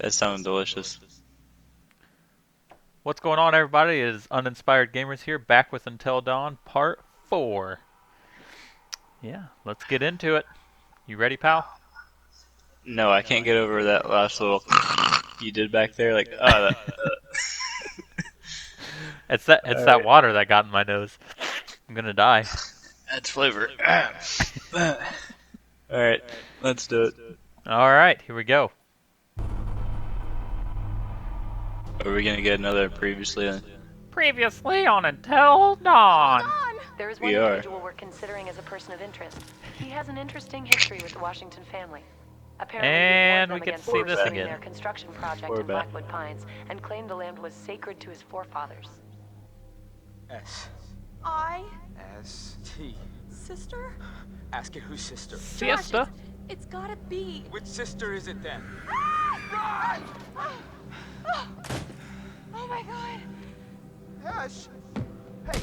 That sounds delicious. What's going on, everybody? It is Uninspired Gamers here, back with Until Dawn Part 4. Yeah, let's get into it. You ready, pal? No, I can't get over that last little you did back there. Like, It's that alright. water that got in my nose. I'm gonna die. That's flavor. Alright, let's do it. Alright, here we go. Are we gonna get another previously? Previously on Until Dawn. There is one We are. individual we're considering as a person of interest. He has an interesting history with the Washington family. Apparently, he And warned we them get to against see this pursuing again. their construction project We're in back. Blackwood Pines and claimed the land was sacred to his forefathers. S. I, S. T. sister? Ask it whose sister. Siesta? It's gotta be. Which sister is it then? Run! Oh my god. Ash! Hey!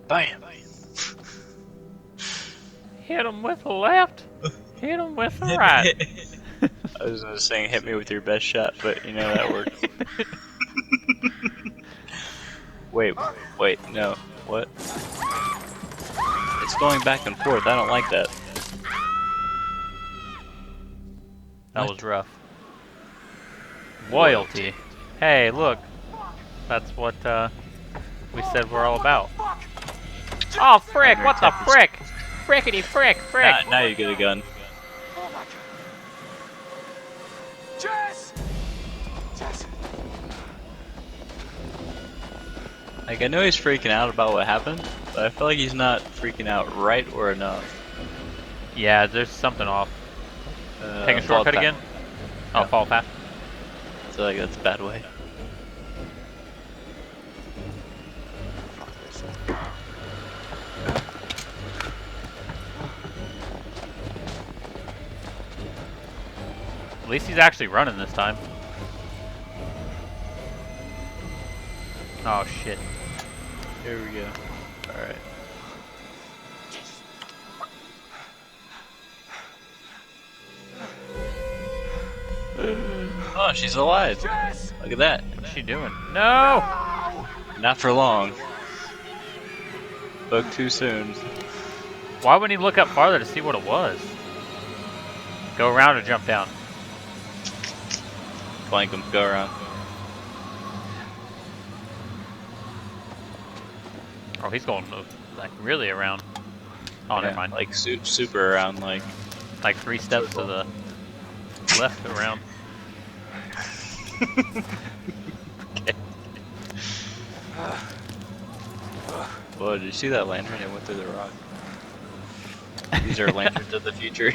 Bam! Hit him with the left. Hit him with the right. I was gonna say hit me with your best shot, but you know that worked. Wait, no. What? It's going back and forth. I don't like that. That was rough. Loyalty. Hey, look. That's what we said we're all about. Oh, frick! What the frick? Frickety frick, frick! Now you get a gun. Oh my god! Jess! Jess! Like, I know he's freaking out about what happened, but I feel like he's not freaking out right or enough. Yeah, there's something off. Take a Fall shortcut path. again? Oh, Yeah. fall path. I feel like that's a bad way. At least he's actually running this time. Oh shit. Here we go. Alright. Oh, she's alive. Jess! Look at that. What's she doing? No! Not for long. Spoke too soon. Why wouldn't he look up farther to see what it was? Go around or jump down? Flank him. Go around. Oh, he's going like really around. Oh, never mind. Like super around. Like. Like 3 steps to the left around. Okay. Whoa, did you see that lantern? It went through the rock. These are lanterns of the future.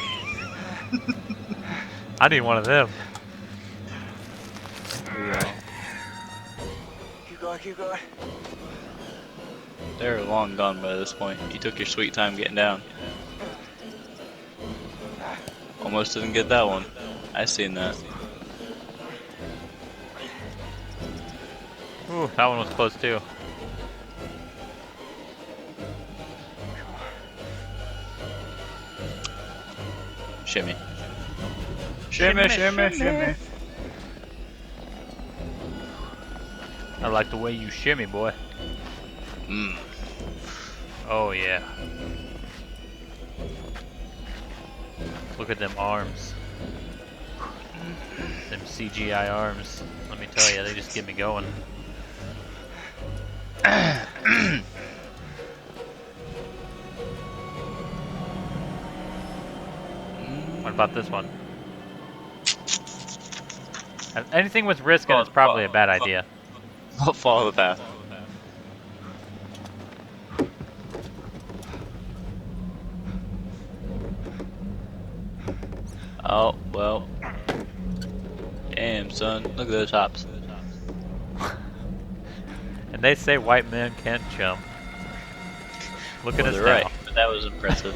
I need one of them. Keep going, keep going. They're long gone by this point. You took your sweet time getting down. Almost didn't get that one. I seen that. Ooh, that one was close too. Shimmy. Shimmy, shimmy, shimmy. I like the way you shimmy, boy. Mmm. Oh yeah. Look at them arms. Them CGI arms. Let me tell you, they just get me going. What about this one? Anything with risk in it's probably a bad idea. I'll follow the path. Oh, well. Damn, son. Look at those hops. And they say white men can't jump. Look Well, at us they're now. right, but that was impressive.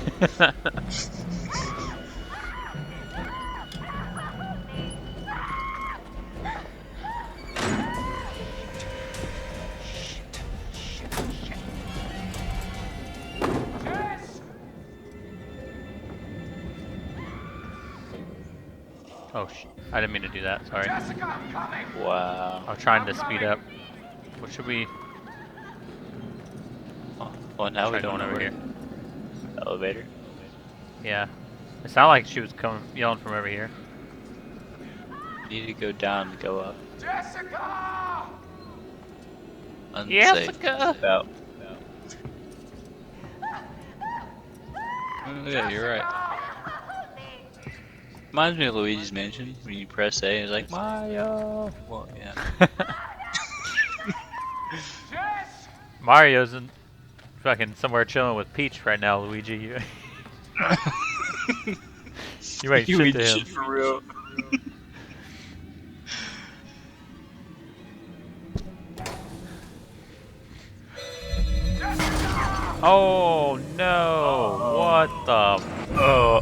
Oh, I didn't mean to do that. Sorry. Jessica, I'm coming. Wow. I'm trying to speed up. What should we Well, now try we don't going know over where. here? Elevator. Yeah. It sounded like she was coming, yelling from over here. Need to go down and go up. Jessica! Unsafe. Jessica! About. Oh, yeah, you're right. Reminds me of Luigi's Mansion when you press A, it's like Mario. Well, yeah. Jess! Mario's in fucking somewhere chilling with Peach right now, Luigi. You, you ain't shit to him. for real. Oh no! What the? Oh.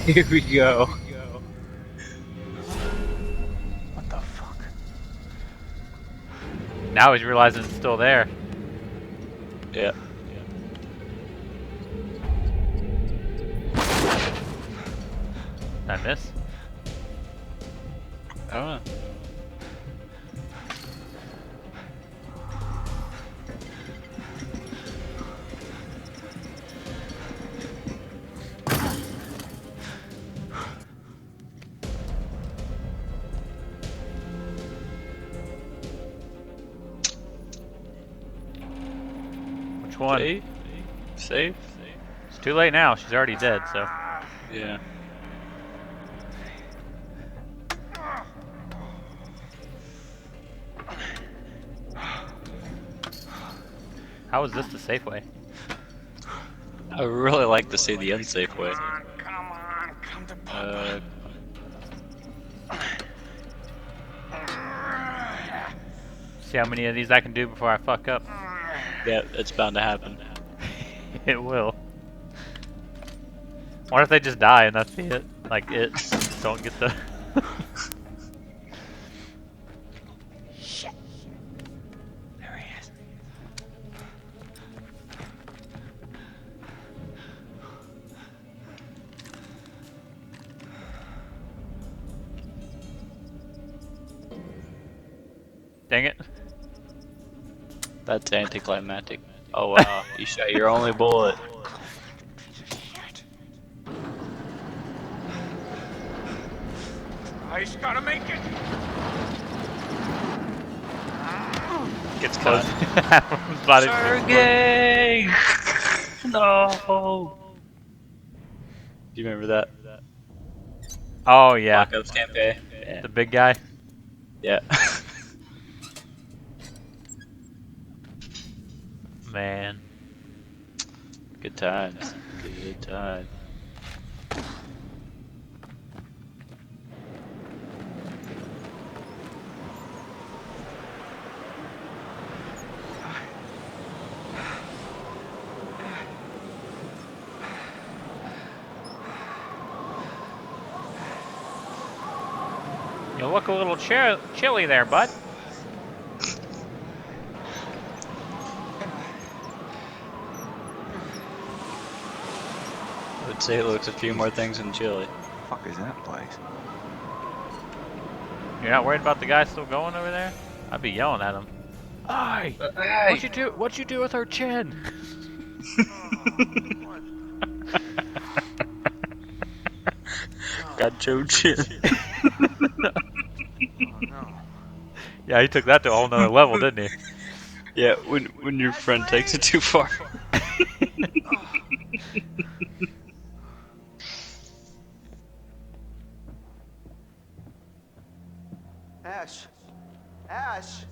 Here we go. What the fuck? Now he's realizing it's still there. Yeah. Did I miss? I don't know. Which one? Safe? Safe? It's too late now. She's already dead. So. Yeah. How is this the safe way? I would really like to see the unsafe way. Come on, come to Papa. See how many of these I can do before I fuck up. Yeah, it's bound to happen. It will. What if they just die and that's it? Like it don't get the. Shit. There he is. Dang it. That's anticlimactic. Oh wow, you shot your only bullet. I just gotta make it. Gets Close. caught. Body- Sergey! No! Do you remember that? Oh yeah, Black Ops campaign? Yeah. the big guy. Yeah. Man. Good times. Good times. You look a little chilly there, bud. I would say it looks a few more things in Chile. Fuck is that place? You're not worried about the guy still going over there? I'd be yelling at him. Hey! What you do? What you do with her chin? Got Joe Chin. Oh no. Yeah, he took that to a whole nother level, didn't he? Yeah, when your friend takes it too far. Ash. Ash.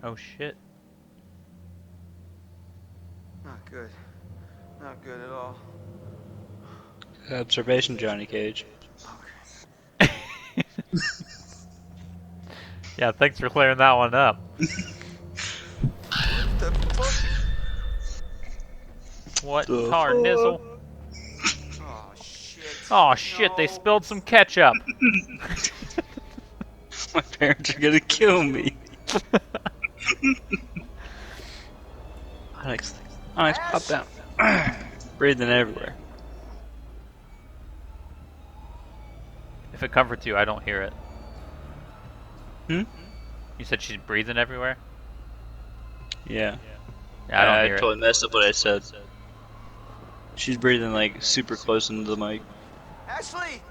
Oh shit. Not good. Not good at all. Observation, Johnny Cage. Yeah, thanks for clearing that one up. What the fuck? What The tar fuck? nizzle? Oh shit. Oh shit, they spilled some ketchup. My parents are gonna kill me. Onyx, pop down. Breathing everywhere. If it comforts you, I don't hear it. Hmm? You said she's breathing everywhere? Yeah. Yeah, I don't hear totally it. messed up what I said. She's breathing like super close into the mic. Ashley!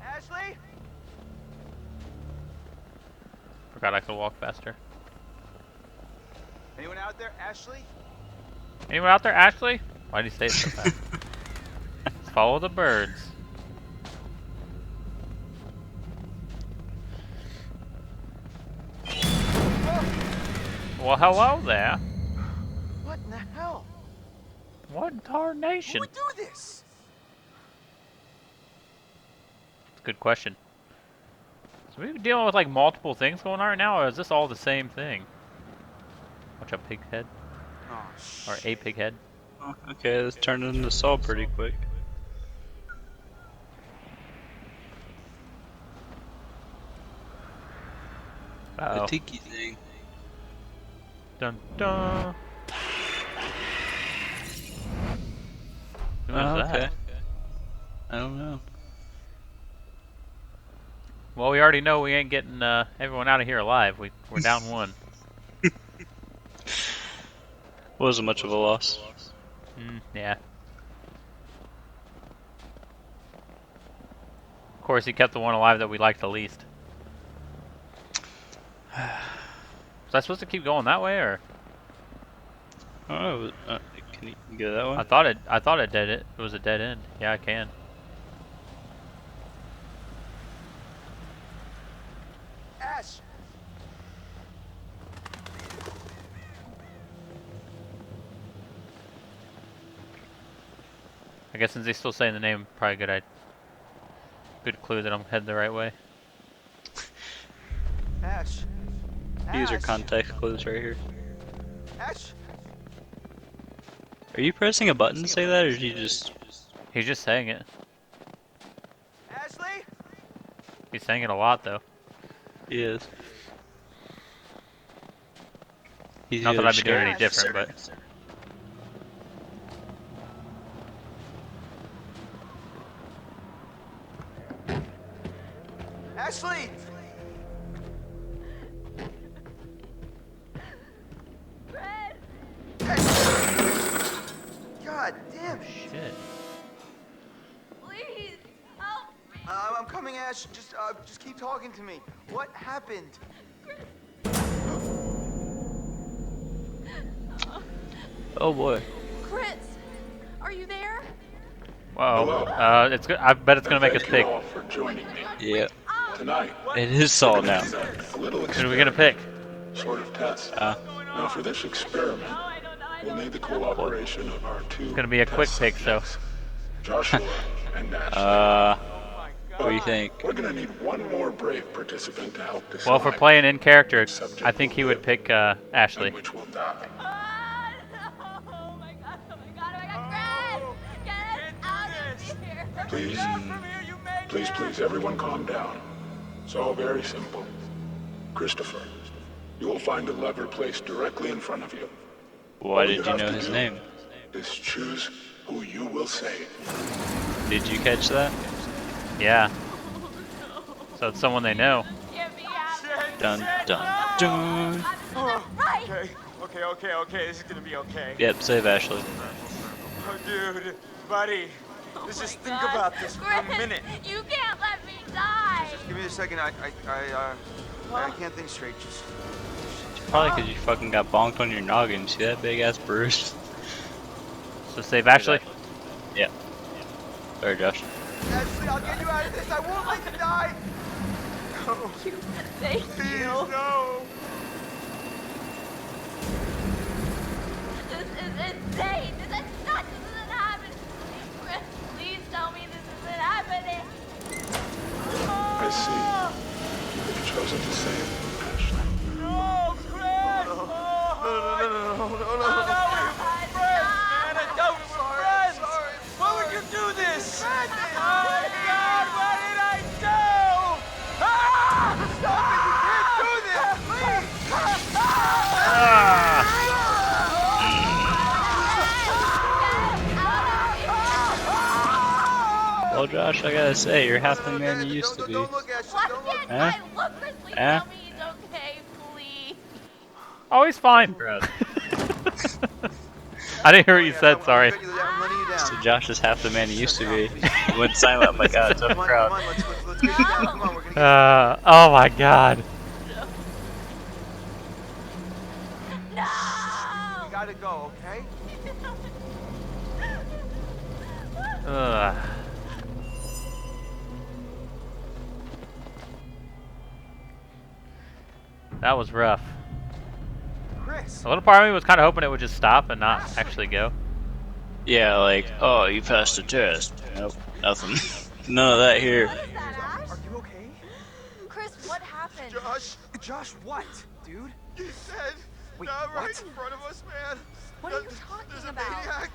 Ashley? Forgot I could walk faster. Anyone out there? Ashley? Anyone out there, Ashley? Why do you say it so fast? Let's follow the birds. Well, hello there. What in the hell? What in Who tarnation? would do this? Good question. So we dealing with like multiple things going on right now, or is this all the same thing? Watch out, pig head. Oh, Or a pig head. Oh, okay, this turned into Saul pretty quick. Uh-oh. The tiki thing. Dun dun. Who is Oh, that? okay. I don't know. Well, we already know we ain't getting everyone out of here alive. We're down one. Wasn't much of a loss. Yeah. Of course, he kept the one alive that we liked the least. Was I supposed to keep going that way, or Oh, can you go that way? I thought it did it. It was a dead end. Yeah, I can. Ash! I guess since he's still saying the name, probably good clue that I'm heading the right way. Ash! These are Ash! context clues right here. Ash! Are you pressing a button to say that, or did you just... He's just saying it. Ashley! He's saying it a lot though. He is. He's Not that either I'd be doing scared- any different, but Ashley! Fred! God damn. shit. Please! Help me! I'm coming, Ash. Just keep talking to me. What happened? Oh boy. Chris! Are you there? Whoa. It's good. I bet it's gonna make us Thank you pick. all for joining me Yeah. tonight. It is Saul now. A little Who are we gonna pick? sort of test. Now for this experiment, we'll need the cooperation of our two. It's gonna be a quick test pick, so. subjects, Joshua and Ashley. What do you think? We're gonna need one more brave participant to help decide. Well, if we're playing in character, I think he would pick Ashley. and which will die. Ah, no! Oh my god, oh my god, oh my god! Fred! Get us out of here! Please, everyone calm down. It's all very simple. Christopher, you will find a lever placed directly in front of you. Why All did you have know to his do name? Is choose who you will save. Did you catch that? Yeah. So it's someone they know. Get me out! Dun dun dun. Right! Okay. This is gonna be okay. Yep, save Ashley. Oh, dude, buddy. Let's just think God. about this for a Chris, minute. You can't let me die! Just give me a second. I can't think straight. Just. Probably because you fucking got bonked on your noggin. See that big ass bruise? So save Ashley. Yeah. Sorry, Josh. Ashley, I'll get you out of this. I won't let you die. No, Thank please, you. no. This is insane! This isn't happening! Chris, please tell me this isn't happening! I see. You've chosen to save Ashley. No, Chris. No. Sorry. Why would you do this? Oh my God, what did I do? Ah! Stop it! You can't do this! Please! Well, Josh, I gotta say, you're half the man you used to be. Don't look, Ashley. Why Don't look. can't Huh? I look? Chris, please Huh? tell me he's okay, please. Oh, he's fine. I didn't hear what you said, sorry. I'm letting you down. So Josh is half the man he used to be. He went silent. I'm like, oh, tough Come on, crowd. let's get you down. Come on, we're gonna get Oh my god. No! you gotta go, okay? Ugh. That was rough. Chris. A little part of me was kind of hoping it would just stop and not actually go. Yeah, like, oh, you passed the test. Nope, nothing. None of that here. What is that, Ash? Are you okay? Chris, what happened? Josh, what, dude? He said, Wait, not right what? in front of us, man. What are you There's talking a about? maniac.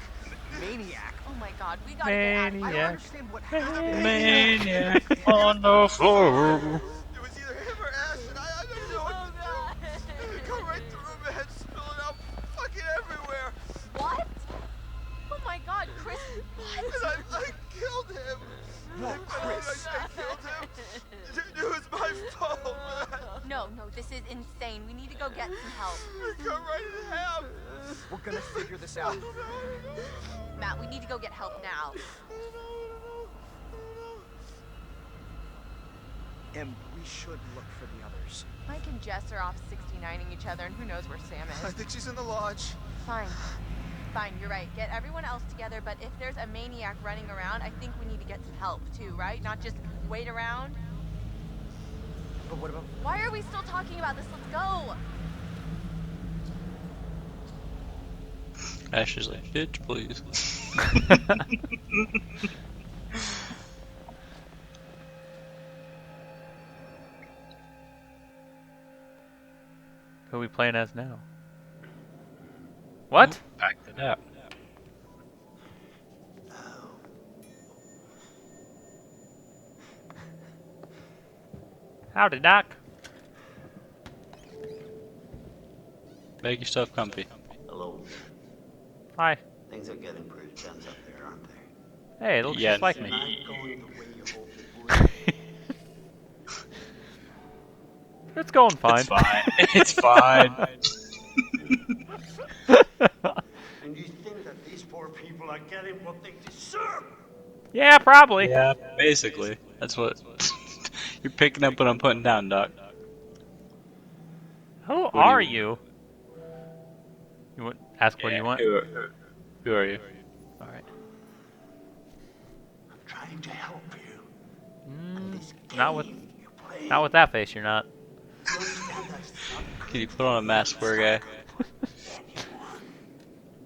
Maniac. Oh my god, we gotta get out of I here. don't Yeah. understand what happened. Maniac on the floor. It was either him or Ash, and I don't know Oh what god. to do. Come right through, man. Spilling out fucking everywhere. What? Oh my god, Chris, And what? I killed him. No, Chris. I killed him. It was my fault, man. No, this is insane. We need to go get some help. We cut right in half. We're gonna figure this out. Matt, we need to go get help now. And we should look for the others. Mike and Jess are off 69ing each other, and who knows where Sam I is. think she's in the lodge. Fine, you're right. Get everyone else together, but if there's a maniac running around, I think we need to get some help too, right? Not just wait around. But what about... Why are we still talking about this? Let's go! Ash is like, bitch, please. Who are we playing as now? What? Back it up. Howdy, Doc. Make yourself comfy. Hello. Hi. Things are getting pretty tense up there, aren't they? Hey, it looks Yeah, just like Not me. going the way you hoped it would. It's going fine. It's fine. It's fine. And you think that these poor people are getting what they deserve? Yeah, probably. Yeah, basically. That's what... You're picking up what I'm putting down, Doc. Who do are you- you? You want ask what do you want? Who are you? All right. I'm trying to help you. And this Not with game you play, not with that face. You're not. you understand that's not Can you put on a mask for a guy?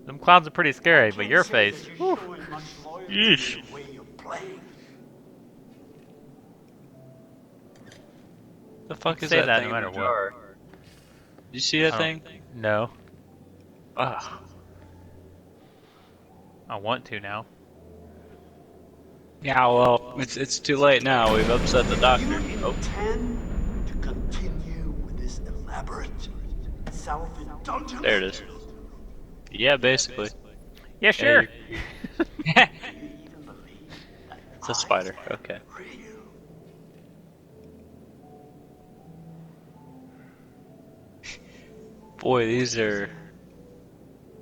Them clowns are pretty scary, but your Can't say face. that Whew. you're showing much loyalty Yeesh. in the way you're playing. The fuck is Say that that thing no in matter the what. jar? You see that Oh. thing? No. Ah. I want to now. Yeah, well, it's too late now. We've upset the doctor. You Oh, intend to continue with this elaborate self-indulgence? there it is. Yeah, basically. Yeah, sure. Do you even believe that It's a spider. Okay. real? Boy, these are...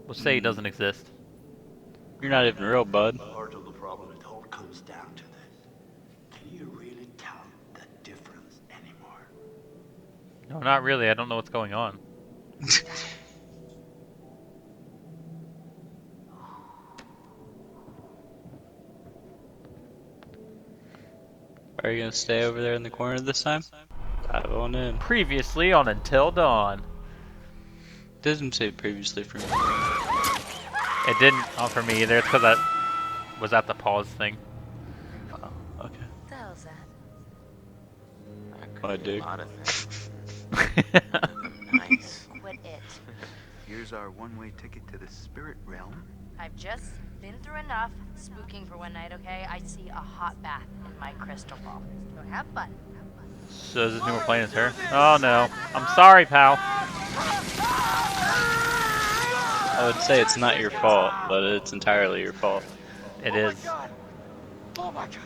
We'll say he doesn't exist. You're not even real, bud. Part of the problem, it all comes down to this. Can you really tell the difference anymore? No, not really. I don't know what's going on. Are you gonna stay over there in the corner this time? Dive on in. Previously on Until Dawn. Doesn't say previously for me. It didn't for me either. It's because I was at the pause thing. Oh, okay. What the hell is that? My dick. Nice. Quit it. Here's our one-way ticket to the spirit realm. I've just been through enough spooking for one night, okay? I see a hot bath in my crystal ball. So have fun. So does this mean we're playing as her? Oh no. I'm sorry, pal. I would say it's not your fault, but it's entirely your fault. It is. Oh my god.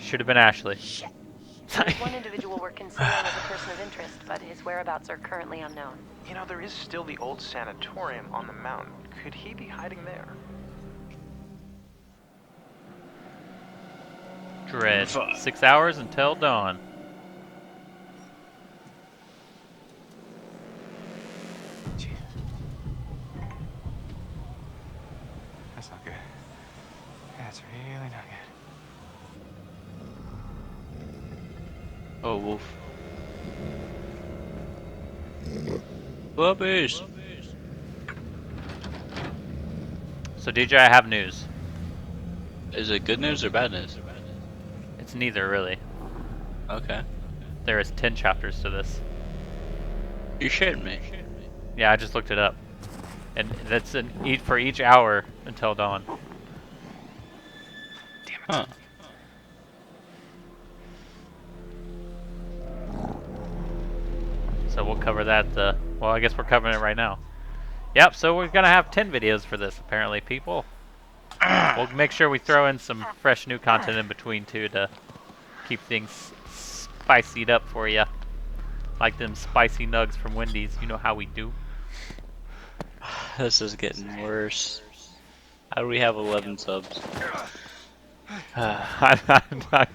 Should have been Ashley. There's one individual we're considering as a person of interest, but his whereabouts are currently unknown. You know, there is still the old sanatorium on the mountain. Could he be hiding there? Dread. 6 hours until dawn. That's not good. That's really not good. Oh, wolf. Puppies! So DJ, I have news. Is it good news or bad news? It's neither, really. Okay. There is 10 chapters to this. You're shitting me. Yeah, I just looked it up. And that's for each hour until dawn. Damn it. Huh. So we'll cover that, well, I guess we're covering it right now. Yep, so we're gonna have 10 videos for this, apparently, people. We'll make sure we throw in some fresh new content in between, too, to keep things spicied up for you. Like them spicy nugs from Wendy's, you know how we do. This is getting worse. How do we have 11 subs? I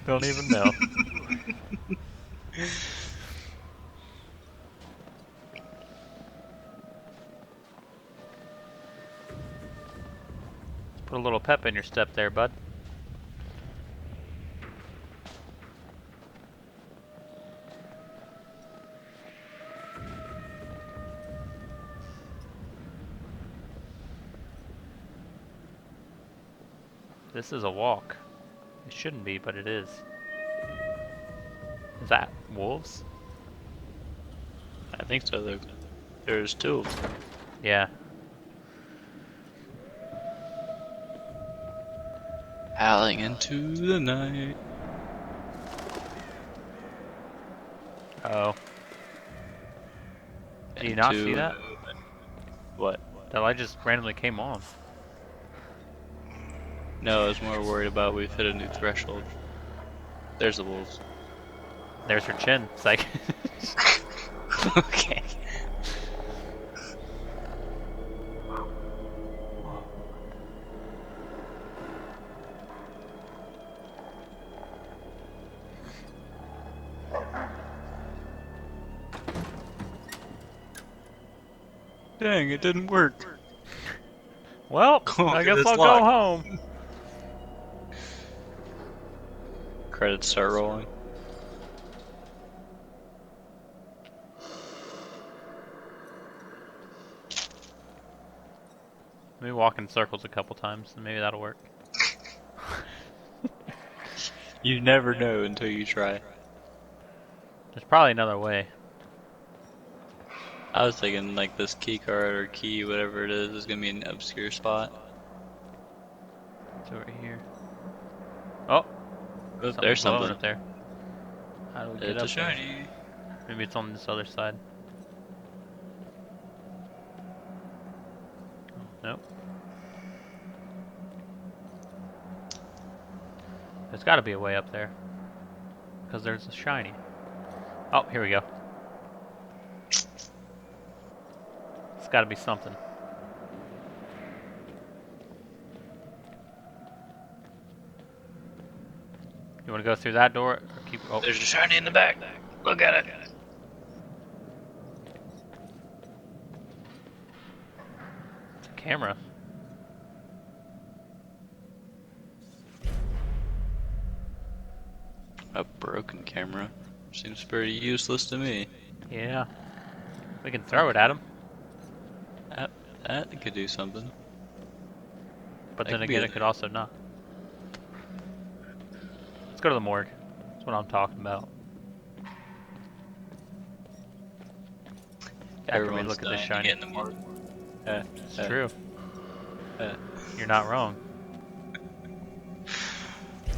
don't even know. Put a little pep in your step there, bud. This is a walk. It shouldn't be, but it is. Is that wolves? I think so. There's 2. Yeah. Howling into the night. Oh. Did you not see that? What? That light just randomly came on. No, I was more worried about we've hit a new threshold. There's the wolves. There's her chin. It's like... Okay. Dang, it didn't work. Well, I guess I'll go home. Credits start rolling. Let me walk in circles a couple times, and maybe that'll work. You never know until you try. There's probably another way. I was thinking like this key card or key, whatever it is gonna be an obscure spot. It's over here. Oh! There's something up there. How do we get it's up a shiny. there? Maybe it's on this other side. Nope. There's got to be a way up there. Because there's a shiny. Oh, here we go. It's got to be something. You want to go through that door or keep? Oh. There's a shiny in the back. Look at it. It's a camera. A broken camera. Seems pretty useless to me. Yeah. We can throw it at him. That could do something. But That then could be again, it could also not. Let's go to the morgue. That's what I'm talking about. After we Everyone's look at this dying to shiny. get in the morgue. It's true. You're not wrong.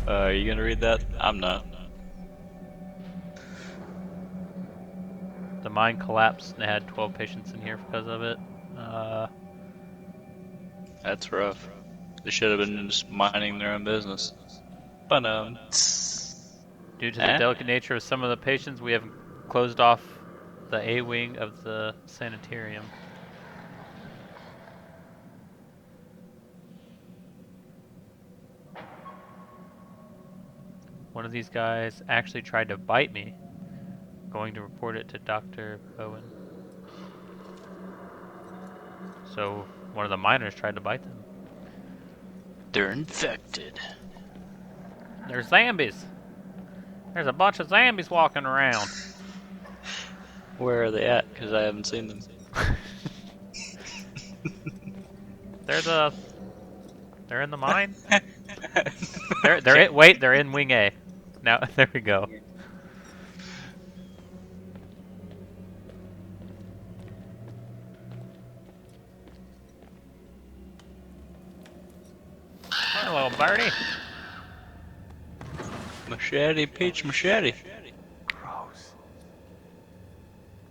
Are you gonna read that? I'm not. The mine collapsed and they had 12 patients in here because of it. That's rough. They should have been just minding their own business. But Due to the delicate nature of some of the patients, we have closed off the A wing of the sanitarium. One of these guys actually tried to bite me. Going to report it to Dr. Bowen. So one of the miners tried to bite them. They're infected. They're zombies. There's a bunch of zombies walking around. Where are they at? Because I haven't seen them. They're in the mine. They're in Wing A. Now there we go. Hello, Birdie. Machete, Peach, machete. Gross.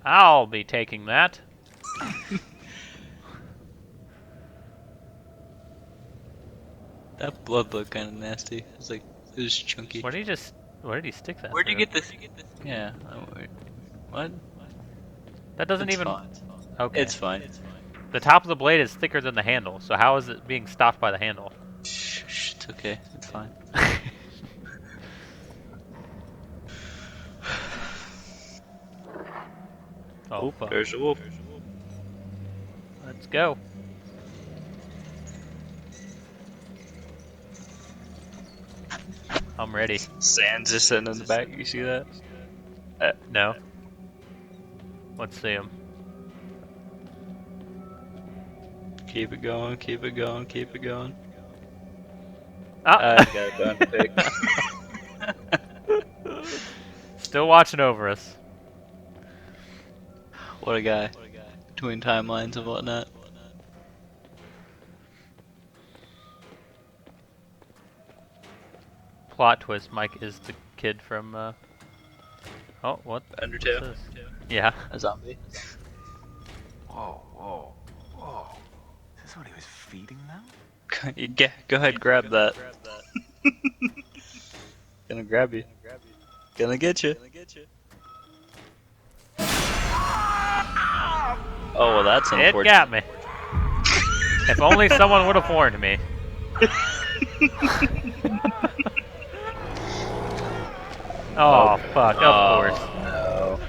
I'll be taking that. That blood looked kind of nasty. It's like, it was chunky. Where did he stick that? Where'd you get this? Yeah. What? That doesn't even. Fine. Okay. It's fine. The top of the blade is thicker than the handle, so how is it being stopped by the handle? Shh, it's okay. It's fine. Oh, fuck. There's a wolf. Let's go. I'm ready. Sans just sitting in the back. You see that? No. Let's see him. Keep it going. Keep it going. Keep it going. Ah. I got a bone to pick. Still watching over us. What a guy. Between timelines and whatnot. Plot twist, Mike is the kid from, Oh, what? Undertale. What's this? Yeah. A zombie. Whoa, whoa, whoa. Is this what he was feeding them? Go ahead, grab that. Gonna grab you. Gonna get you. Oh, well, that's unfortunate. It got me. If only someone would have warned me. Oh, fuck, of course. No.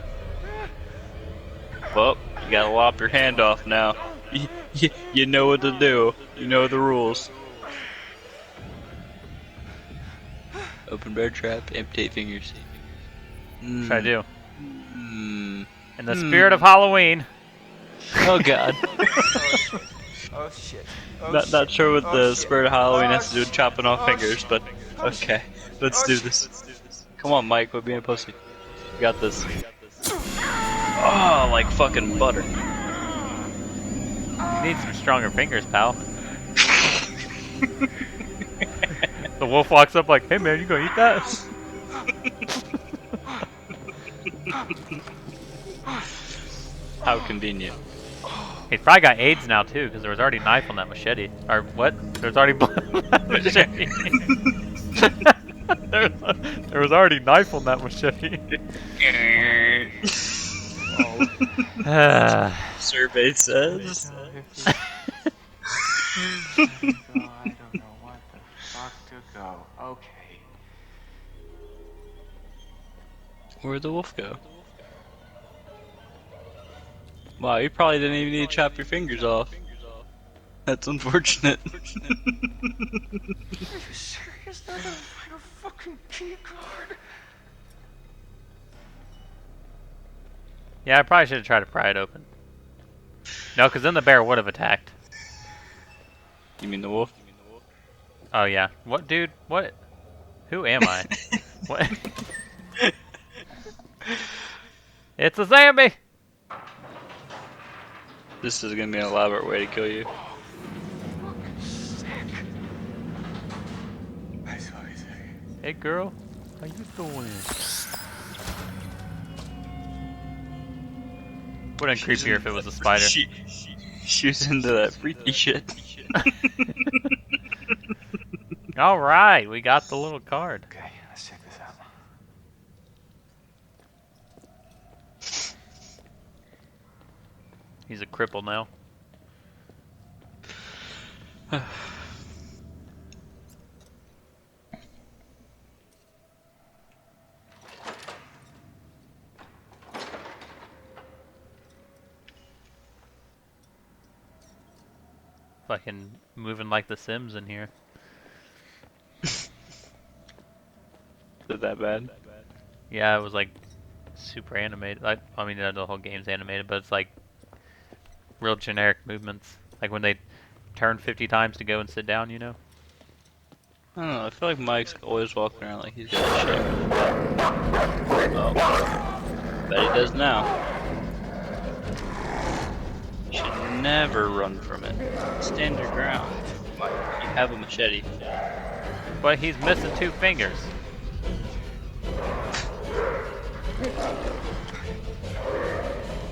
Well, you gotta lop your hand off now. You know what to do. You know the rules. Open bear trap, amputate fingers. What should I do? Mm. In the spirit of Halloween. Oh god. Oh shit. Oh, Not sure what the shit. spirit of Halloween has to do with shit. chopping off Oh, fingers, shit. but Oh, okay. Let's Oh, do shit. this. Come on, Mike, quit being a pussy. You got this. Oh, like fucking butter. You need some stronger fingers, pal. The wolf walks up like, hey man, you gonna eat that? How convenient. He's probably got AIDS now too, because there was already knife on that machete. Or what? There's already blood on that machete. there was already knife on that machete. Survey says. I don't know what the fuck to go. Okay. Where'd the wolf go? Wow, you probably didn't even need to chop your fingers off. That's unfortunate. Are you serious? They're gonna find a fucking key card. Yeah, I probably should have tried to pry it open. No, because then the bear would have attacked. You mean the wolf? Oh yeah. What, dude? What? Who am I? What? It's a zombie! This is gonna be an elaborate way to kill you. Hey girl, how you doing? Would have been creepier if it was a spider. She was into that freaky shit. Alright, we got the little card. Okay, let's check this out. He's a cripple now. Fucking moving like the Sims in here. Is it that bad? Yeah, it was like super animated. I mean, the whole game's animated, but it's like real generic movements. Like when they turn 50 times to go and sit down, you know? I don't know, I feel like Mike's always walking around like he's got a shit. Oh. Bet he does now. You should never run from it. Stand your ground. Mike, you have a machete. But he's missing 2 fingers.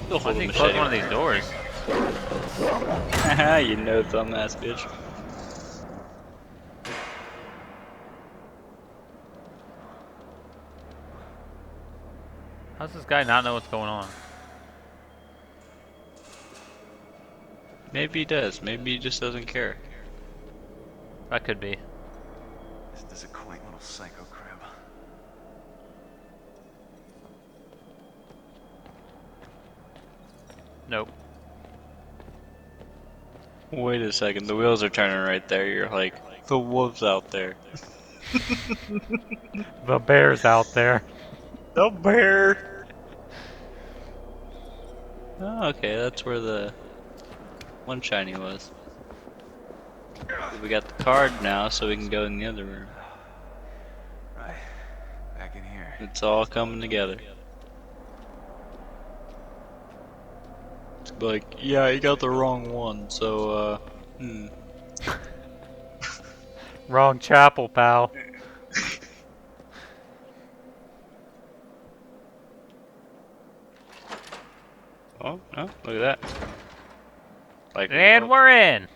Still Why hold does a he machete. close one of these doors? Haha, you know dumbass bitch. How's this guy not know what's going on? Maybe he does. Maybe he just doesn't care. That could be. This is a quaint little psycho crib. Nope. Wait a second, the wheels are turning right there. You're like, the wolf's out there. The bear's out there. The bear! Oh, okay, that's where the one shiny was. We got the card now, so we can go in the other room. Right. Back in here. It's all coming together. It's like, yeah, you got the wrong one, so, Wrong chapel, pal. Oh, no, look at that. Like, And we're in.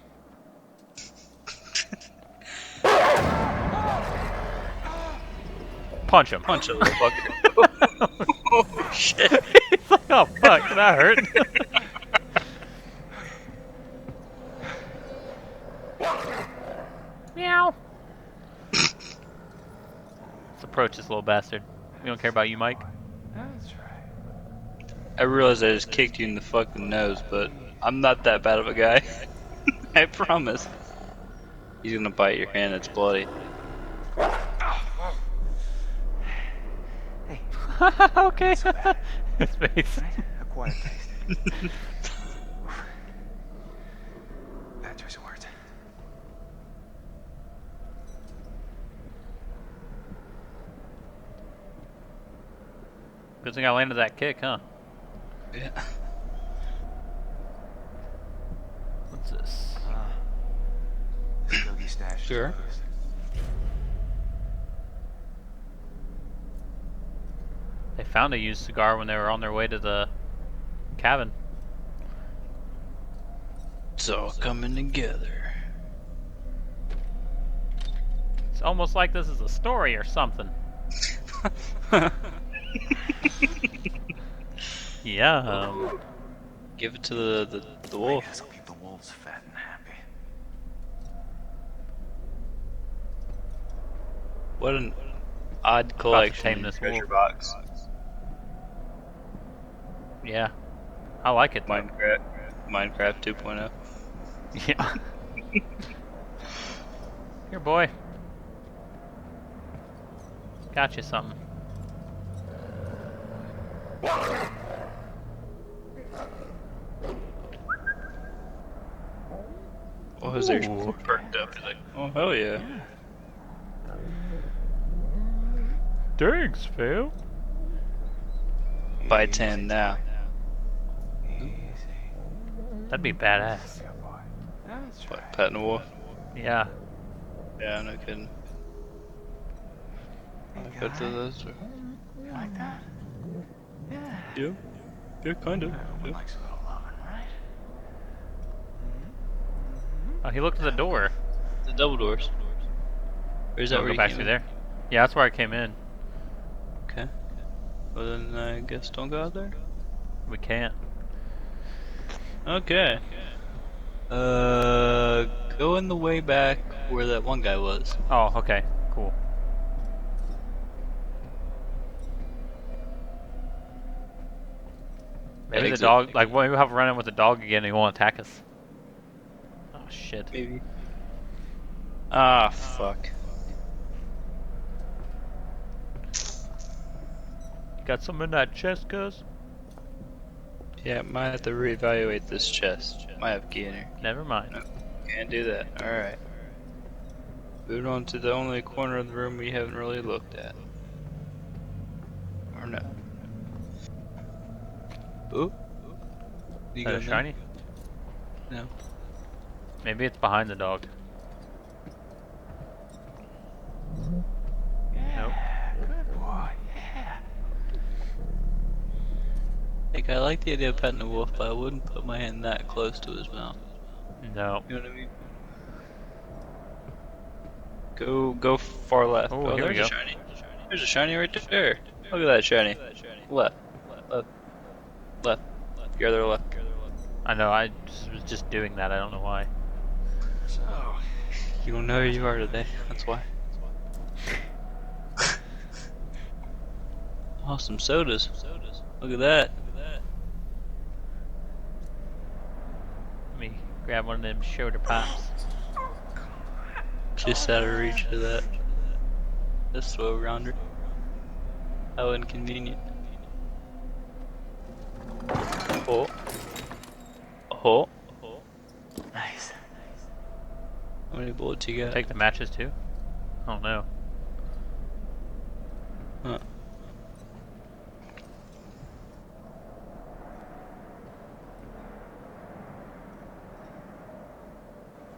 Punch him. Punch a little fucker. Oh, shit. He's like, oh fuck, that hurt. Meow. Let's approach this little bastard. We don't care about you, Mike. That's right. I realized I just kicked you in the fucking nose, but I'm not that bad of a guy. I promise. He's gonna bite your hand, it's bloody. Hey. Okay. So bad. His face. Right? A quiet taste. Bad choice of words. Good thing I landed that kick, huh? Yeah. What's this? This Yogi stash. Sure. Is closed. They found a used cigar when they were on their way to the cabin. It's all coming together. It's almost like this is a story or something. Yeah. Give it to the wolf. This will keep the wolves fat and happy. What an odd collection. tame in this treasure wolf. box. Yeah. I like it. though. Minecraft 2.0. Yeah. Here, boy. Got you something. What was there perked up? He's like, oh hell yeah. Thanks, Phil. Buy 10 now. That'd be badass. That's right. What, petting a wolf? Yeah. Yeah, no kidding. I could do this. You like that? Yeah. Yeah. Yeah, kind of. Everyone Yeah. likes a little loving, right? Oh, he looked at the door. The double doors. Or is that We'll where go you back came through in? there. Yeah, that's where I came in. Okay. Well then I guess don't go out there. We can't. Okay. Go in the way back where that one guy was. Oh, okay. Cool. Maybe the Exit. dog, like, maybe we'll have a run in with the dog again and he won't attack us. Oh, shit. Maybe. Ah, fuck. Got some in that chest, cuz? Yeah, might have to reevaluate this chest. Might have key in here. Never mind. No, can't do that. Alright. Moving on to the only corner of the room we haven't really looked at. Or no. Ooh. You Is that a got shiny? No. Maybe it's behind the dog. Nope. Good boy. Yeah. Like, I like the idea of petting a wolf, but I wouldn't put my hand that close to his mouth. No. You know what I mean? Go far left. Oh, here we there's go. a shiny. There's a shiny right there. Look at that shiny. Left. Left. Your other left. I know, I was just doing that, I don't know why. So, You don't know who you are today. That's why. Oh, some sodas. Look at that. Let me grab one of them shoulder pops. Just out of reach of that. This slow rounder. How inconvenient. Oh. Oh. nice. How many bullets you got? Take the matches too? Oh no. Huh.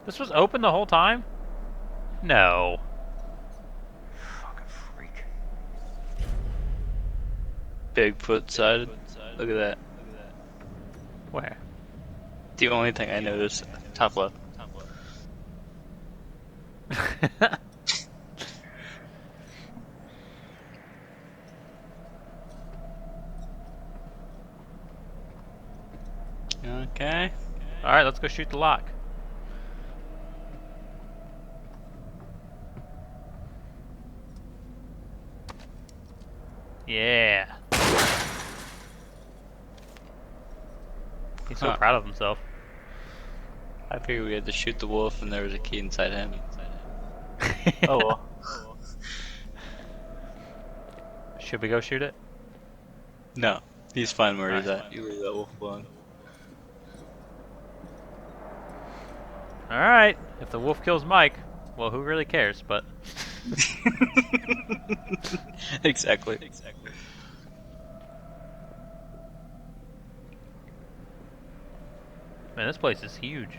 This was open the whole time? No. Fucking freak. Bigfoot sided. Look at that. Where? The only thing I noticed. Top left. Okay. Alright, let's go shoot the lock. Yeah. He's so Huh. proud of himself. I figured we had to shoot the wolf and there was a key inside him. Oh well. Should we go shoot it? No. He's fine where he's Alright. at. You leave that wolf alone. Alright. If the wolf kills Mike, well, who really cares, but... Exactly. Man, this place is huge.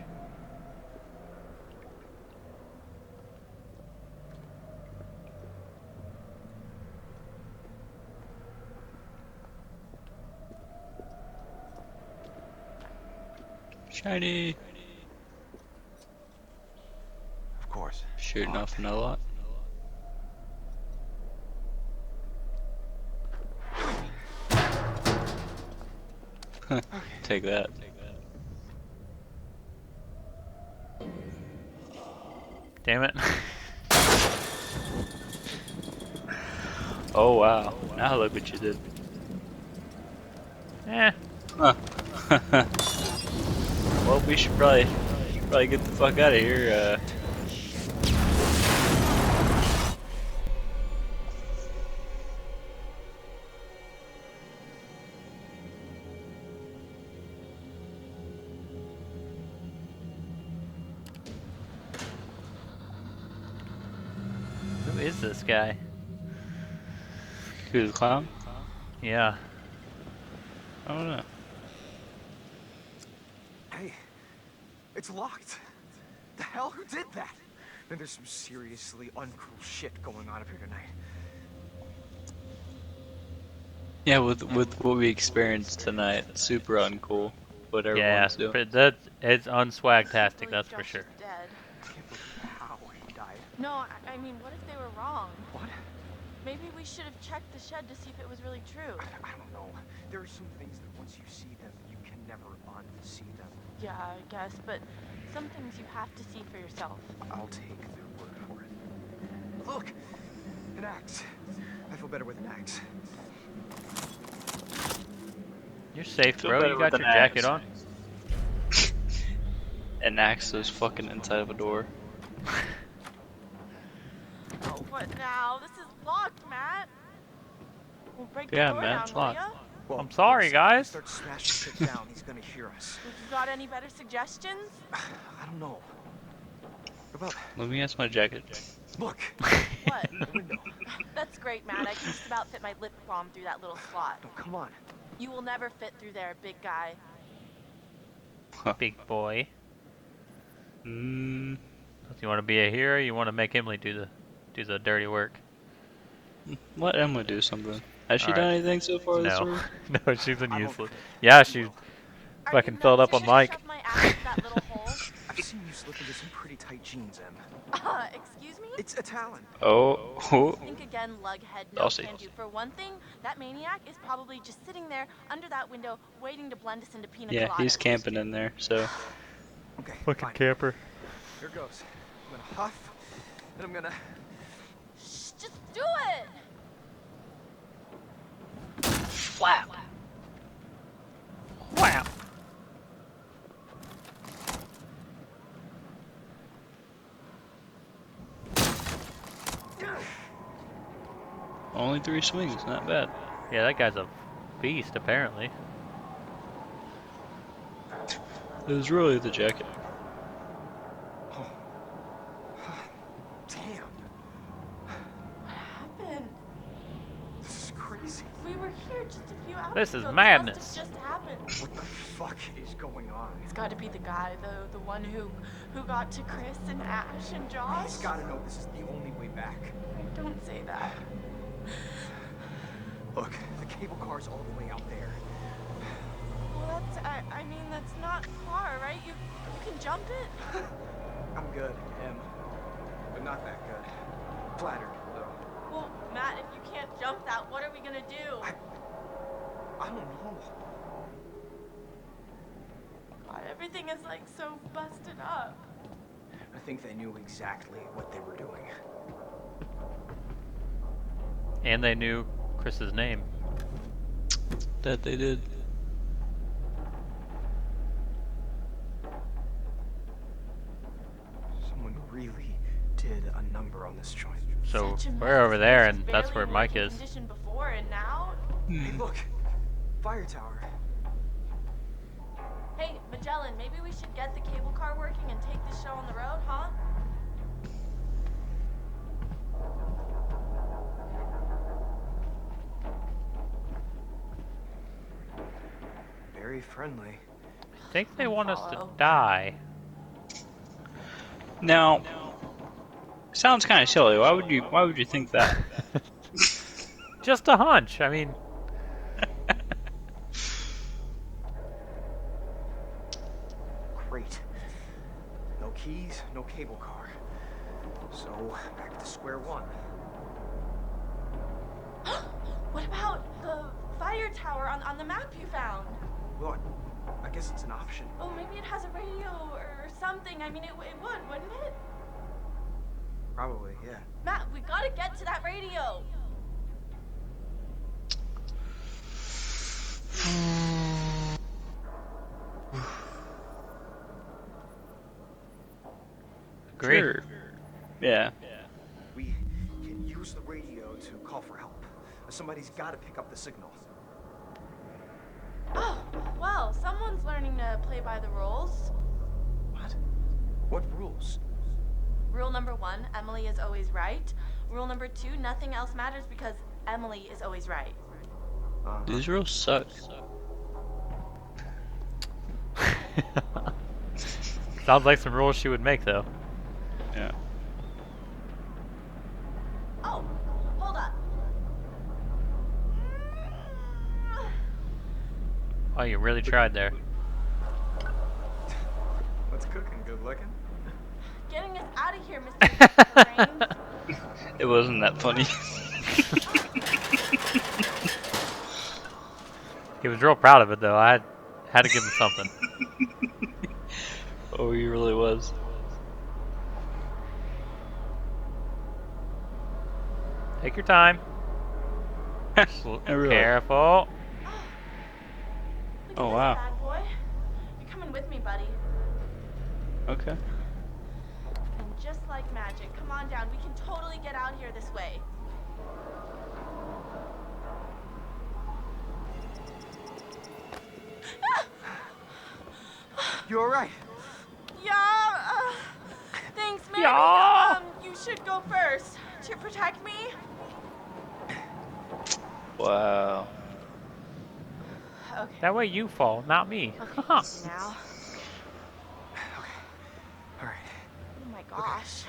Shiny. Of course. Shooting off in a lot. Take that. Damn it. Oh wow. Now look what you did. Eh. Huh. Well, we should probably get the fuck out of here. Who is this guy? Who's the clown? Yeah. I don't know. Hey, it's locked. The hell? Who did that? Then there's some seriously uncool shit going on up here tonight. Yeah, with what we experienced tonight, super uncool. What Yeah, everyone's doing. but that it's unswagtastic, that's for Josh sure. is dead. I can't believe how he died. No, I mean, what if they were wrong? What? Maybe we should have checked the shed to see if it was really true. I don't know. There are some things that once you see them, you can never on to see them. Yeah, I guess, but some things you have to see for yourself. I'll take their word for it. Look! An axe. I feel better with an axe. You're safe, Feel bro. better You got with your an jacket axe. on. An axe is fucking inside of a door. Oh, what now? This is locked, Matt. We'll break Yeah, the door Matt, down, it's will locked. ya? Well, I'm sorry, if guys. Start smashing shit down. He's gonna hear us. You got any better suggestions? I don't know. What about? Let me ask my jacket. Look. What? The window. That's great, Matt. I can just about fit my lip balm through that little slot. No, come on. You will never fit through there, big guy. Big boy. Mm, You want to be a hero? You want to make Emily do the dirty work? let Emma do something. Has she All done right. anything so far this No, week? no, she's been I don't useless. think- Yeah, she's Are fucking you filled nuts? up on You're gonna Mike. shove my ass in that little hole? I've seen you slip into some pretty tight jeans, Em. Excuse me? It's a talent. Oh. Think again, lughead. No I'll see. can do. For one thing, that maniac is probably just sitting there under that window, waiting to blend us into pina Yeah, coladas. he's camping in there, so. Okay, Fucking fine. camper. Here goes. I'm gonna huff, and I'm gonna. Shh, just do it! Flap! Wow. Only 3 swings, not bad. Yeah, that guy's a beast, apparently. It was really the jacket. Oh. Damn. What happened? This is crazy. We were here just a few hours This is ago. madness. This must have just happened. What the fuck is going on? It's got to be the guy, the one who got to Chris and Ash and Josh. He's gotta know this is the only way back. Don't say that. Look, the cable car's all the way out there. Well, I mean, that's not far, right? You can jump it? I'm good, Em. But not that good. Flattered, though. Well, Matt, if you can't jump that, what are we gonna do? I don't know. God, everything is like so busted up. I think they knew exactly what they were doing. And they knew Chris's name. That they did. Someone really did a number on this joint. So Such a we're over mess. there, This was and that's barely where in Mike working is. condition before, and now? Hey, look! Fire tower. Hey, Magellan, maybe we should get the cable car working and take this show on the road, huh? Very friendly. I think they want us to Follow. die. Now, sounds kind of silly. Why would you think that? Just a hunch. I mean, Great. No keys, no cable car. So, back to square one. What about the fire tower on the map you found? Well, I guess it's an option. Oh, maybe it has a radio or something. I mean, it would, wouldn't it? Probably, yeah. Matt, we gotta get to that radio. agree. Sure. Yeah. We can use the radio to call for help. Somebody's gotta pick up the signal. Oh, well, someone's learning to play by the rules. What? What rules? Rule number 1, Emily is always right. Rule number 2, nothing else matters because Emily is always right. These rules suck. Sounds like some rules she would make, though. Yeah. Oh, hold up. Oh, you really tried there. What's cooking? Good looking? Getting us out of here, Mr. Brains. It wasn't that funny. He was real proud of it, though. I Had to give him something. Oh, he really was. Take your time. Really? Careful. Look at Oh, this, wow. bad boy. You're coming with me, buddy. Okay. And just like magic, come on down. We can totally get out here this way. You alright? Yeah. Thanks, Mary. Yeah. You should go first to protect me. Wow. Okay. That way you fall, not me. Okay, easy now. Alright. Oh my gosh.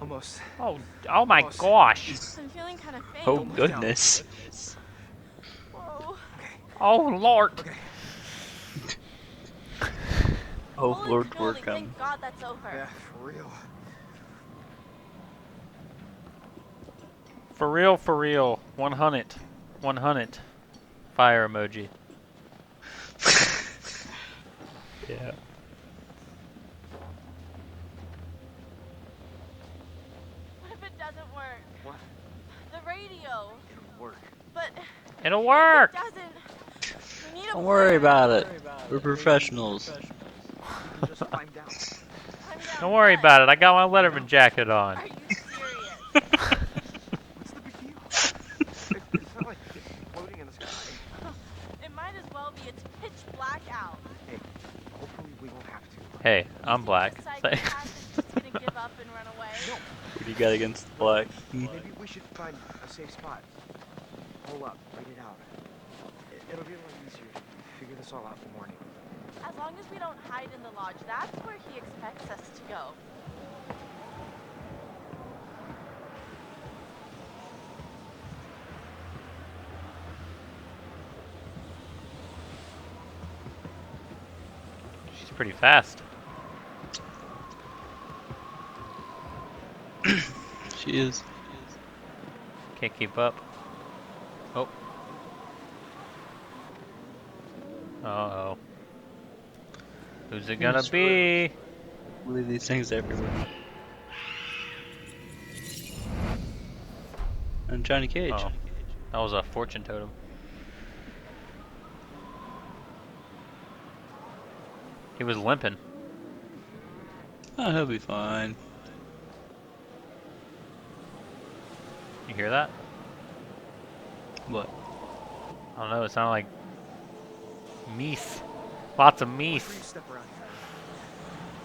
Almost. Oh my Almost. gosh. I'm feeling kind of faint. Oh, goodness. Whoa. Oh Lord. Okay. Oh, Holy Lord, cannoli, we're coming. Thank God that's over. Yeah, for real. For real, for real. 100. 100. Fire emoji. Yeah. What if it doesn't work? What? The radio. It'll work. But It'll work. it doesn't. We need a Don't worry plan. about it. We're professionals. You can just climb down. I'm down. Don't worry about it. I got my Letterman jacket on. Are you serious? What's the big deal? It's not like it's floating in the sky. It might as well be. It's pitch black out. Hey, hopefully we won't have to. Hey, I'm black. The psychopath is just gonna give up and run away. What do you got against the black? Maybe we should find a safe spot. Pull up, wait it out. It'll be a lot easier to figure this all out in the morning. As long as we don't hide in the lodge, that's where he expects us to go. She's pretty fast. She is. Can't keep up. Oh. Uh-oh. Who's it gonna be? Leave these things everywhere. And Johnny Cage. Oh. That was a fortune totem. He was limping. Oh, he'll be fine. You hear that? What? I don't know, it sounded like meese. Lots of Before you meese. step around here.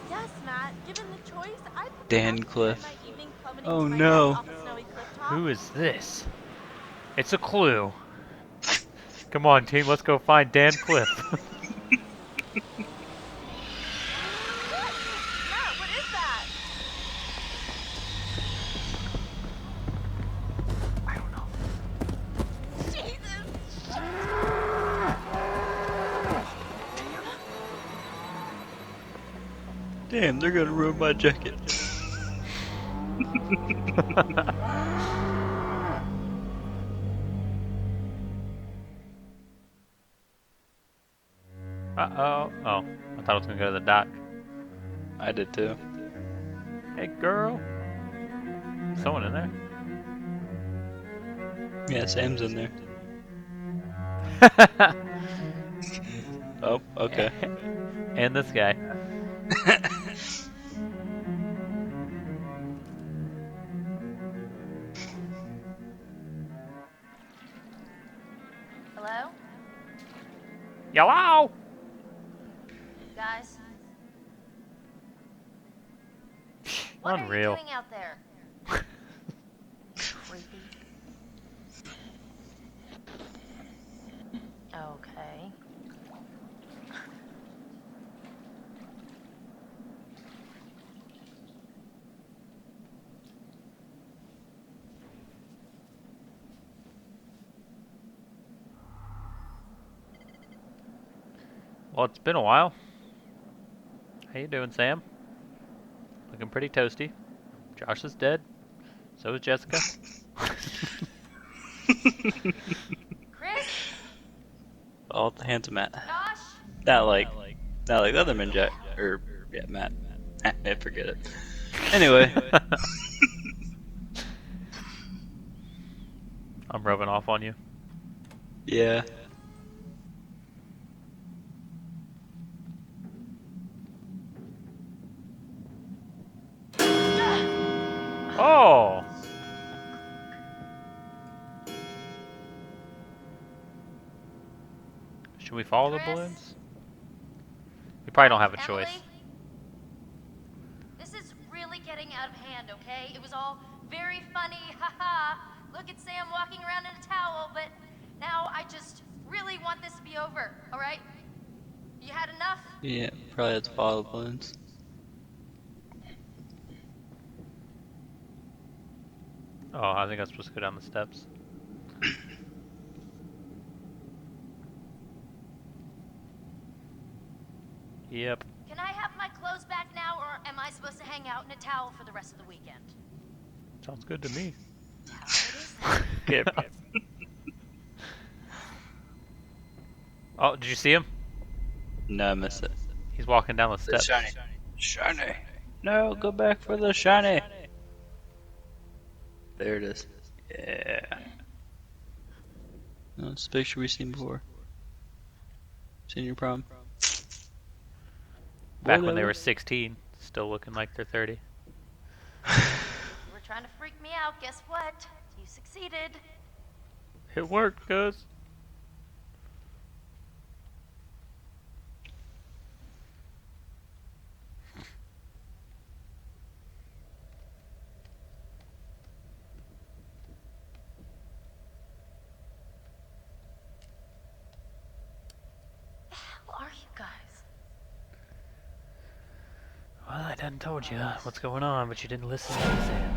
Yes, Matt. Given the choice, I'd Dan prefer to Cliff. spend my evening plummeting Oh, to my no. death off a snowy cliff top. Who is this? It's a clue. Come on, team, let's go find Dan Cliff. Matt, what is that? I don't know. Jesus. Damn, they're gonna ruin my jacket. Uh-oh. Oh, I thought I was gonna go to the dock. I did too. Hey, girl. Someone in there? Yeah, Sam's in there. Oh, okay. And this guy. Hello? Hello? Guys? What Unreal. are you doing out there? Creepy. Okay. Well, it's been a while. How you doing, Sam? Looking pretty toasty. Josh is dead. So is Jessica. Chris? All at the hands of Matt. Josh? Not like the other men, Jack. Or, yeah, Matt. I forget it. Anyway. I'm rubbing off on you. Yeah. Oh! Should we follow the balloons? We probably don't have a choice. Emily? This is really getting out of hand, okay? It was all very funny, haha. Look at Sam walking around in a towel, but now I just really want this to be over, alright? You had enough? Yeah, probably have to follow the balloons. Oh, I think I'm supposed to go down the steps. Yep. Can I have my clothes back now, or am I supposed to hang out in a towel for the rest of the weekend? Sounds good to me. Okay. Oh, did you see him? No, I missed it. He's walking down the The steps. shiny. Shiny. No, go back for the shiny. There it is. Yeah. No, it's a picture we've seen before. Senior prom. Back when they were 16, still looking like they're 30. You were trying to freak me out, guess what? You succeeded. It worked, cuz. Who are you guys? Well, I done told you what's going on, but you didn't listen to what I said.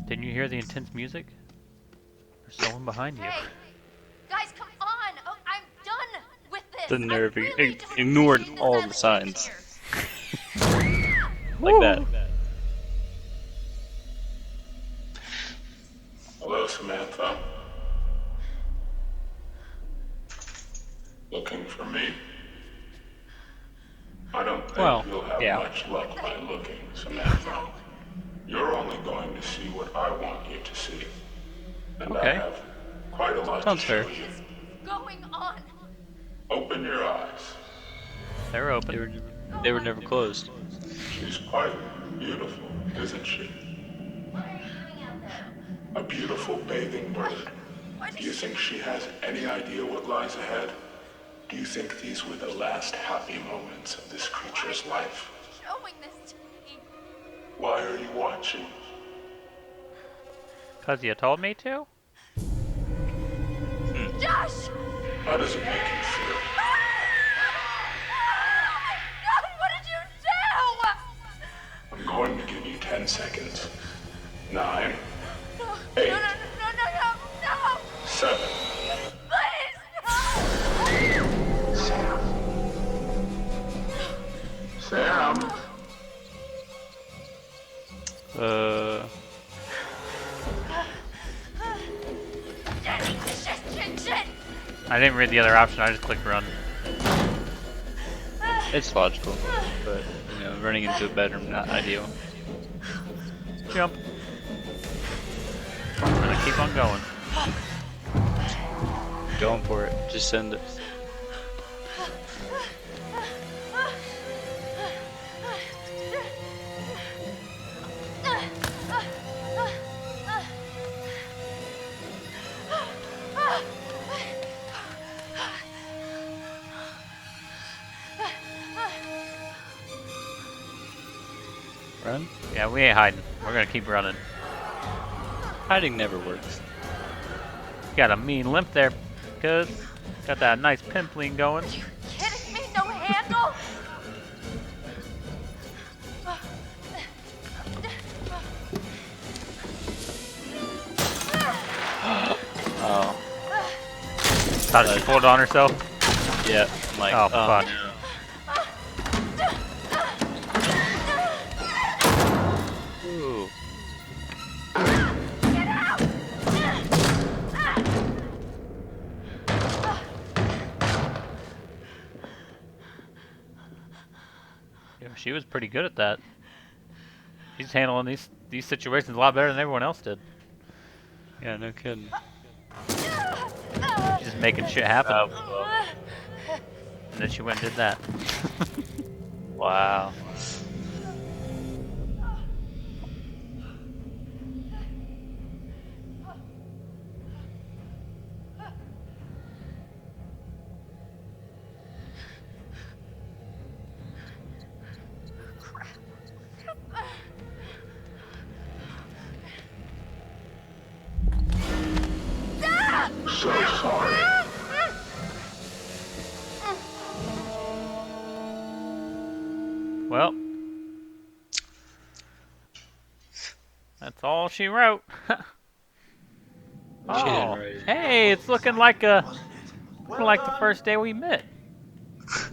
Didn't you hear the intense music? There's someone behind you. Hey, guys, come on! Oh, I'm done with this. The nerve. I really Ignored don't all appreciate the signs. here. Like that. Hello, Samantha. Looking for me? I don't think Well, you'll have yeah. much luck by looking, Samantha. You're only going to see what I want you to see. And I Okay. have quite a lot Sounds to show fair. you. Going on. Open your eyes. They're open. They were never closed. She's quite beautiful, isn't she? What are you doing out there? A beautiful bathing bird. Do you think she has any idea what lies ahead? Do you think these were the last happy moments of this creature's life? Showing this to me. Why are you watching? Cause you told me to? Josh! How does it make you feel? God, what did you do? I'm going to give you 10 seconds. 9, No, 8, no, no, no, no, 7. please, no! Sam. Sam. Shit. I didn't read the other option, I just clicked run. It's logical, but you know, running into a bedroom not ideal. Jump. I'm gonna keep on going. Going for it. Just send it. Run? Yeah, we ain't hiding. We're gonna keep running. Hiding never works. Got a mean limp there, cuz. Got that nice pimpling going. Kidding me? No handle? Oh. Thought she pulled on herself. Yeah. I'm like, Oh, fuck. no. Ooh. Get out! she was pretty good at that. She's handling these situations a lot better than everyone else did. Yeah, no kidding. She's just making shit happen. And then she went and did that. Wow. So sorry. Well, that's all she wrote. She didn't Oh, write it. hey, it's looking like the first day we met. The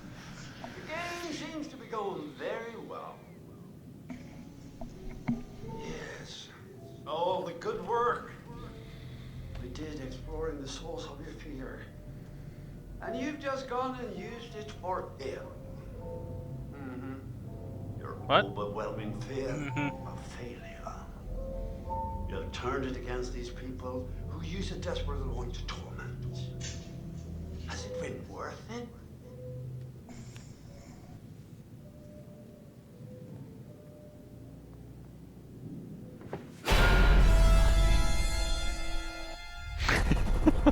game seems to be going very well. Yes. All the good work we did exploring the source of your fear. And you've just gone and used it for ill. Your What? overwhelming fear of failure. You have turned it against these people who use it desperately to torment. Has it been worth it?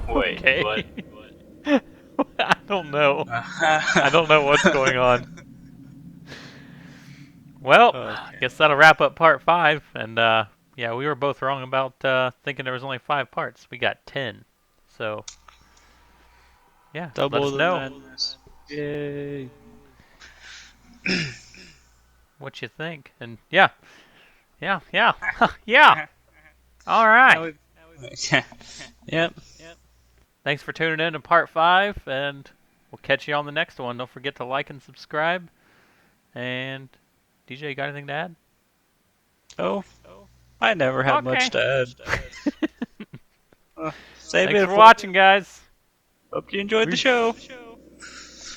Wait, Okay. what? I don't know. I don't know what's going on. Well, I guess that'll wrap up part 5. And yeah, we were both wrong about thinking there was only 5 parts. We got 10. So yeah, Double let us the know madness. Yay. what you think. And yeah. Yeah. All right. Yep. Thanks for tuning in to part 5, and we'll catch you on the next one. Don't forget to like and subscribe. And DJ, you got anything to add? Oh, I never have much to add. Save Thanks it for watching, guys. Hope you enjoyed the show.